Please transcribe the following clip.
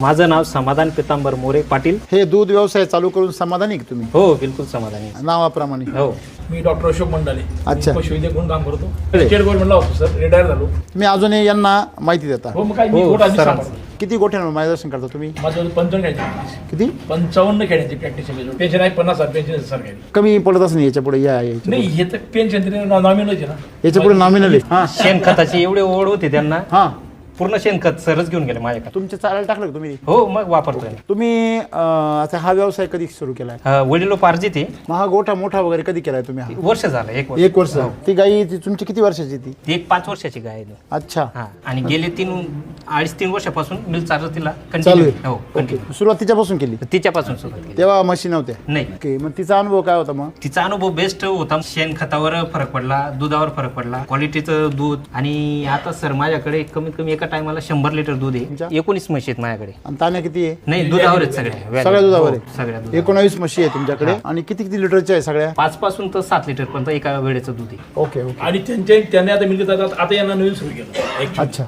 माझं नाव समाधान पितांबर मोरे पाटील. हे दूध व्यवसाय चालू करून समाधानी आहे का तुम्ही? हो बिलकुल समाधानी आहे. नावाप्रमाणे. हो मी डॉक्टर अशोक मंडाले. अच्छा. पशुवैद्यक म्हणून काम करतो. स्टेट गव्हर्नमेंटला होतो सर, रिटायर झालो. तुम्ही अजूनही यांना माहिती देता? हो, मग काय मी हो, गोठा आधी सर. सांभाळतो. किती गोठ्यांवर मार्गदर्शन करता तुम्ही? माझं 55 खेळायची किती? 55 खेळायची प्रॅक्टिस आहे. पेन्शन आहे 50,000 पेन्शन सरकारी. कमी पडत असं नाही याच्या पुढे याच्या नाही, हे तर पेन्शन नॉमिनल आहे ना. पुढे नॉमिनल आहे. हा शेणखताची एवढी ओढ होती त्यांना, हा. पूर्ण शेणखत सरच घेऊन गेले माझ्याकडे. तुमचे चालायला टाकलं का तुम्ही? हो मग वापरतोय. तुम्ही आता हा व्यवसाय कधी सुरू केलाय? वडिलोपार्जित आहे. मग हा गोठा मोठा वगैरे कधी केलाय तुम्ही? हा वर्ष झालं, एक वर्ष. 1 वर्ष. ती गाई तुमची किती वर्षाची ती? ती एक 5 वर्षाची गाय आहे. अच्छा. हा, आणि गेले 2.5-3 वर्षापासून मिल चार्ज तिला चालू कंटिन्यू. आहे. हो ओके. कंटिन्यू. सुरुवात तिच्यापासून केली? तिच्यापासून सुरुवात केली. तेव्हा मशीन नव्हत्या? नाही, ओके. मग तिचा अनुभव काय होता मग? तिचा अनुभव बेस्ट होता. शेणखतावर फरक पडला, दुधावर फरक पडला, क्वालिटीचं दूध. आणि आता सर माझ्याकडे कमीत कमी एका टायमाला 100 लिटर दूध आहे. 19 म्हशी आहेत माझ्याकडे. आणि ताण्या किती आहे? नाही, दुधावर आहेत सगळ्या. सगळ्या दुधावर हो, आहे? सगळ्या दुधावर. 19 म्हशी आहे तुमच्याकडे. आणि किती किती लिटरच्या आहे सगळ्या? 5 पासून तर 7 लिटर पर्यंत एका वेळेचं दूध आहे. Okay okay. आणि त्याने आता मिळत आता यांना नवीन सुरू केलं. अच्छा.